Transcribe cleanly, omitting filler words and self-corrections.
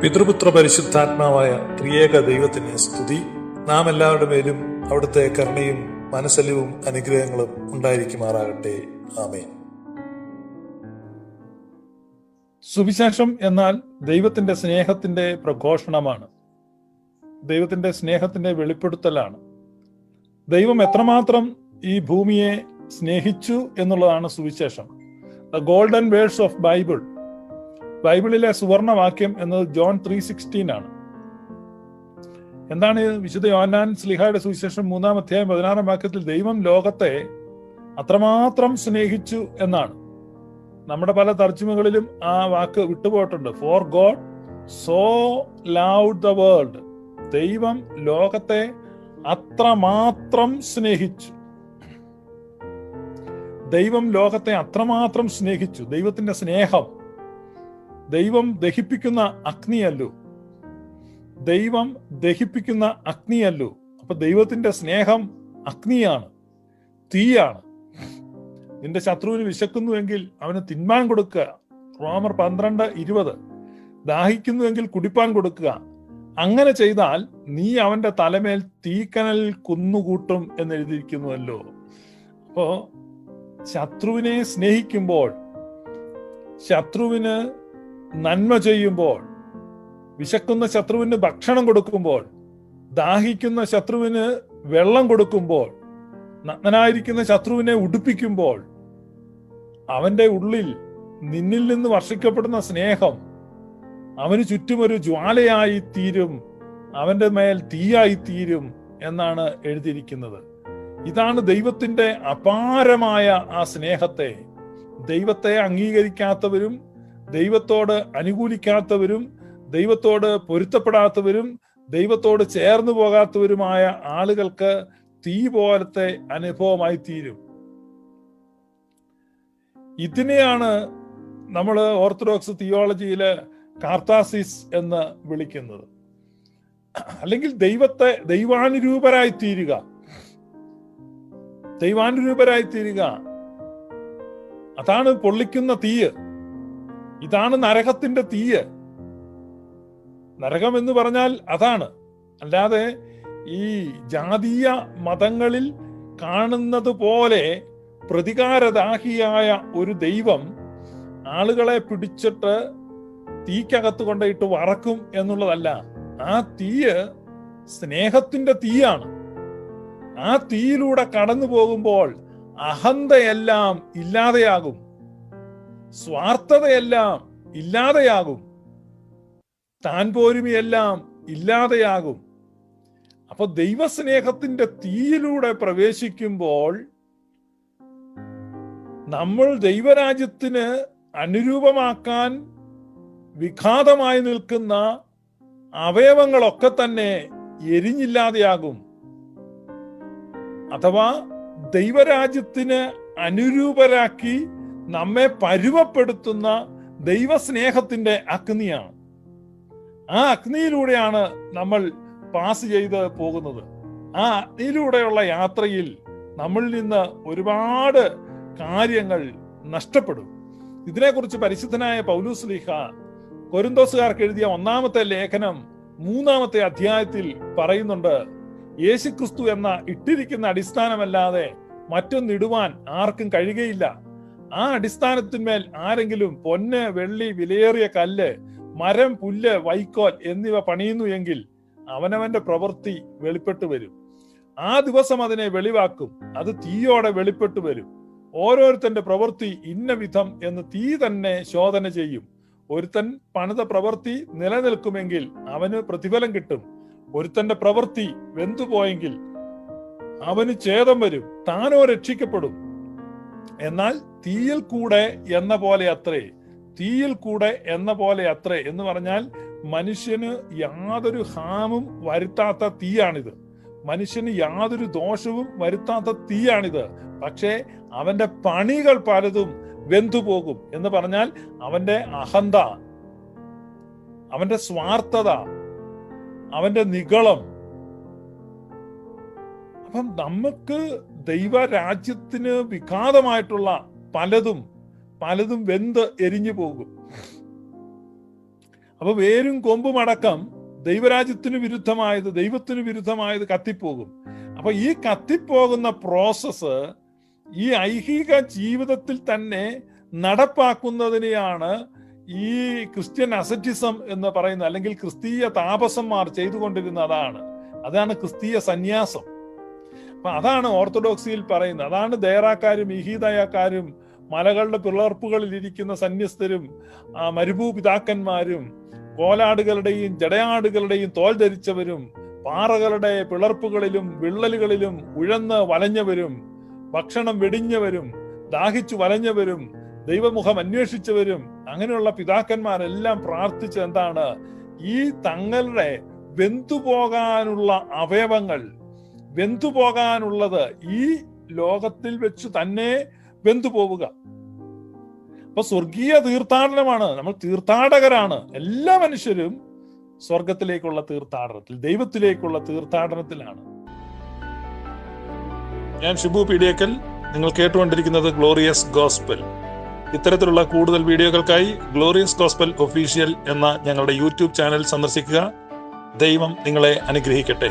പിതൃപുത്ര പരിശുദ്ധാത്മാവായ ത്രിയേക ദൈവത്തിന് സ്തുതി. നാം എല്ലാവരുടെ മേലും അവിടുത്തെ കരുണയും മനസ്സലിവും അനുഗ്രഹങ്ങളും ഉണ്ടായിരിക്കുമാറാകട്ടെ. ആമേൻ. സുവിശേഷം എന്നാൽ ദൈവത്തിന്റെ സ്നേഹത്തിന്റെ പ്രഘോഷണമാണ്, ദൈവത്തിന്റെ സ്നേഹത്തിന്റെ വെളിപ്പെടുത്തലാണ്. ദൈവം എത്രമാത്രം ഈ ഭൂമിയെ സ്നേഹിച്ചു എന്നുള്ളതാണ് സുവിശേഷം. The golden words of Bible, ബൈബിളിലെ സുവർണവാക്യം എന്നത് ജോൺ 3:16 ആണ്. എന്താണ് വിശുദ്ധ യോഹന്നാൻ ശ്ലീഹായുടെ സുവിശേഷം 3-ാം അധ്യായം 16-ാം വാക്യത്തിൽ ദൈവം ലോകത്തെ അത്രമാത്രം സ്നേഹിച്ചു എന്നാണ്. നമ്മുടെ പല തർജ്ജിമകളിലും ആ വാക്ക് വിട്ടുപോയിട്ടുണ്ട്. For God so loved the world, ദൈവം ലോകത്തെ അത്രമാത്രം സ്നേഹിച്ചു. ദൈവം ലോകത്തെ അത്രമാത്രം സ്നേഹിച്ചു. ദൈവത്തിന്റെ സ്നേഹം, ദൈവം ദഹിപ്പിക്കുന്ന അഗ്നിയല്ലോ, ദൈവം ദഹിപ്പിക്കുന്ന അഗ്നിയല്ലോ. അപ്പൊ ദൈവത്തിന്റെ സ്നേഹം അഗ്നിയാണ്, തീയാണ്. നിന്റെ ശത്രുവിന് വിശക്കുന്നുവെങ്കിൽ അവന് തിന്മാൻ കൊടുക്കുക, റോമർ 12:20. ദാഹിക്കുന്നുവെങ്കിൽ കുടിപ്പാൻ കൊടുക്കുക. അങ്ങനെ ചെയ്താൽ നീ അവന്റെ തലമേൽ തീക്കനൽ കുന്നുകൂട്ടും എന്നെഴുതിയിരിക്കുന്നുവല്ലോ. അപ്പോ ശത്രുവിനെ സ്നേഹിക്കുമ്പോൾ, ശത്രുവിന് നന്മ ചെയ്യുമ്പോൾ, വിശക്കുന്ന ശത്രുവിന് ഭക്ഷണം കൊടുക്കുമ്പോൾ, ദാഹിക്കുന്ന ശത്രുവിന് വെള്ളം കൊടുക്കുമ്പോൾ, നഗ്നനായിരിക്കുന്ന ശത്രുവിനെ ഉടുപ്പിക്കുമ്പോൾ, അവന്റെ ഉള്ളിൽ നിന്നിൽ നിന്ന് വർഷിക്കപ്പെടുന്ന സ്നേഹം അവന് ചുറ്റുമൊരു ജ്വാലയായി തീരും, അവന്റെ മേൽ തീയായി തീരും എന്നാണ് എഴുതിയിരിക്കുന്നത്. ഇതാണ് ദൈവത്തിന്റെ അപാരമായ ആ സ്നേഹത്തെ. ദൈവത്തെ അംഗീകരിക്കാത്തവരും ദൈവത്തോട് അനുകൂലിക്കാത്തവരും ദൈവത്തോട് പൊരുത്തപ്പെടാത്തവരും ദൈവത്തോട് ചേർന്നു പോകാത്തവരുമായ ആളുകൾക്ക് തീ പോലത്തെ അനുഭവമായി തീരും. ഇതിനെയാണ് നമ്മൾ ഓർത്തഡോക്സ് തിയോളജിയില് കാർത്താസിസ് എന്ന് വിളിക്കുന്നത്. അല്ലെങ്കിൽ ദൈവാനുരൂപരായി തീരുക, ദൈവാനുരൂപരായി തീരുക. അതാണ് പൊള്ളിക്കുന്ന തീയ്. ഇതാണ് നരകത്തിന്റെ തീയ്. നരകം എന്ന് പറഞ്ഞാൽ അതാണ്. അല്ലാതെ ഈ ജാതീയ മതങ്ങളിൽ കാണുന്നത് പോലെ പ്രതികാരദാഹിയായ ഒരു ദൈവം ആളുകളെ പിടിച്ചിട്ട് തീക്കകത്ത് കൊണ്ടിട്ട് വറക്കും എന്നുള്ളതല്ല. ആ തീയ് സ്നേഹത്തിന്റെ തീയാണ്. ആ തീയിലൂടെ കടന്നു പോകുമ്പോൾ അഹന്തയെല്ലാം ഇല്ലാതെയാകും, സ്വാർത്ഥതയെല്ലാം ഇല്ലാതെയാകും, താൻ പോരുമയെല്ലാം ഇല്ലാതെയാകും. അപ്പൊ ദൈവസ്നേഹത്തിന്റെ തീയിലൂടെ പ്രവേശിക്കുമ്പോൾ നമ്മൾ ദൈവരാജ്യത്തിന് അനുരൂപമാക്കാൻ വിഘാതമായി നിൽക്കുന്ന അവയവങ്ങളൊക്കെ തന്നെ എരിഞ്ഞില്ലാതെയാകും. അഥവാ ദൈവരാജ്യത്തിന് അനുരൂപരാക്കി നമ്മെ പരുവപ്പെടുത്തുന്ന ദൈവസ്നേഹത്തിന്റെ അഗ്നിയാണ്. ആ അഗ്നിയിലൂടെയാണ് നമ്മൾ പാസ് ചെയ്ത് പോകുന്നത്. ആ അഗ്നിയിലൂടെയുള്ള യാത്രയിൽ നമ്മളിൽ നിന്ന് ഒരുപാട് കാര്യങ്ങൾ നഷ്ടപ്പെടും. ഇതിനെക്കുറിച്ച് പരിശുദ്ധനായ പൗലോസ് ശ്ലീഹ കൊരിന്തോസുകാർക്ക് എഴുതിയ 1-ാമത്തെ ലേഖനം 3-ാമത്തെ അധ്യായത്തിൽ പറയുന്നുണ്ട്, യേശുക്രിസ്തു എന്ന ഇട്ടിരിക്കുന്ന അടിസ്ഥാനമല്ലാതെ മറ്റൊന്നിടുവാൻ ആർക്കും കഴിയുകയില്ല. ആ അടിസ്ഥാനത്തിന്മേൽ ആരെങ്കിലും പൊന്ന്, വെള്ളി, വിലയേറിയ കല്ല്, മരം, പുല്ല്, വൈക്കോൽ എന്നിവ പണിയുന്നു എങ്കിൽ അവനവന്റെ പ്രവൃത്തി വെളിപ്പെട്ടു വരും. ആ ദിവസം അതിനെ വെളിവാക്കും. അത് തീയോടെ വെളിപ്പെട്ടു വരും. ഓരോരുത്തന്റെ പ്രവൃത്തി ഇന്ന വിധം എന്ന് തീ തന്നെ ശോധന ചെയ്യും. ഒരുത്തൻ പണിത പ്രവൃത്തി നിലനിൽക്കുമെങ്കിൽ അവന് പ്രതിഫലം കിട്ടും. ഒരുത്തന്റെ പ്രവൃത്തി വെന്തുപോയെങ്കിൽ അവന് ഛേദം വരും, താനോ രക്ഷിക്കപ്പെടും. എന്നാൽ തീയിൽ കൂടെ എന്ന പോലെ അത്രേ, തീയിൽ കൂടെ എന്ന പോലെ അത്രേ എന്ന് പറഞ്ഞാൽ മനുഷ്യന് യാതൊരു ഹാമും വരുത്താത്ത തീയാണിത്. മനുഷ്യന് യാതൊരു ദോഷവും വരുത്താത്ത തീയാണിത്. പക്ഷേ അവന്റെ പണികൾ പലതും വെന്തുപോകും. എന്ന് പറഞ്ഞാൽ അവന്റെ അഹന്ത, അവന്റെ സ്വാർത്ഥത, അവന്റെ നിഗളം. അപ്പം നമുക്ക് ദൈവരാജ്യത്തിന് വിഘാതമായിട്ടുള്ള പലതും വെന്ത് എരിഞ്ഞു പോകും. അപ്പൊ വേരും കൊമ്പും അടക്കം ദൈവത്തിന് വിരുദ്ധമായത് കത്തിപ്പോകും. അപ്പൊ ഈ കത്തിപ്പോകുന്ന പ്രോസസ്സ് ഈ ഐഹിക ജീവിതത്തിൽ തന്നെ നടപ്പാക്കുന്നതിനെയാണ് ഈ ക്രിസ്ത്യൻ അസറ്റിസം എന്ന് പറയുന്നത്, അല്ലെങ്കിൽ ക്രിസ്തീയ താപസന്മാർ ചെയ്തുകൊണ്ടിരുന്ന അതാണ് ക്രിസ്തീയ സന്യാസം. അപ്പൊ അതാണ് ഓർത്തഡോക്സിയിൽ പറയുന്നത്. അതാണ് ദേറാക്കാരും ഇഹീദയക്കാരും മലകളുടെ പിളർപ്പുകളിൽ ഇരിക്കുന്ന സന്യസ്തരും മരുഭൂ പിതാക്കന്മാരും കോലാടുകളുടെയും ജടയാടുകളുടെയും തോൽ ധരിച്ചവരും പാറകളുടെ പിളർപ്പുകളിലും വിള്ളലുകളിലും ഉഴന്ന് വലഞ്ഞവരും ഭക്ഷണം വെടിഞ്ഞവരും ദാഹിച്ചു വലഞ്ഞവരും ദൈവമുഖം അന്വേഷിച്ചവരും അങ്ങനെയുള്ള പിതാക്കന്മാരെല്ലാം പ്രാർത്ഥിച്ച എന്താണ്? ഈ തങ്ങളുടെ വെന്തുപോകാനുള്ള അവയവങ്ങൾ, വെന്തുപോകാനുള്ളത് ഈ ലോകത്തിൽ വെച്ച് തന്നെ വെന്തുപോവുക. അപ്പൊ സ്വർഗീയ തീർത്ഥാടനമാണ്. നമ്മൾ തീർത്ഥാടകരാണ്. എല്ലാ മനുഷ്യരും സ്വർഗത്തിലേക്കുള്ള തീർത്ഥാടനത്തിൽ, ദൈവത്തിലേക്കുള്ള തീർത്ഥാടനത്തിലാണ്. ഞാൻ ഷിബു പീഡിയക്കൽ. നിങ്ങൾ കേട്ടുകൊണ്ടിരിക്കുന്നത് ഗ്ലോറിയസ് ഗോസ്പൽ. ഇത്തരത്തിലുള്ള കൂടുതൽ വീഡിയോകൾക്കായി ഗ്ലോറിയസ് ഗോസ്പൽ ഒഫീഷ്യൽ എന്ന ഞങ്ങളുടെ യൂട്യൂബ് ചാനൽ സന്ദർശിക്കുക. ദൈവം നിങ്ങളെ അനുഗ്രഹിക്കട്ടെ.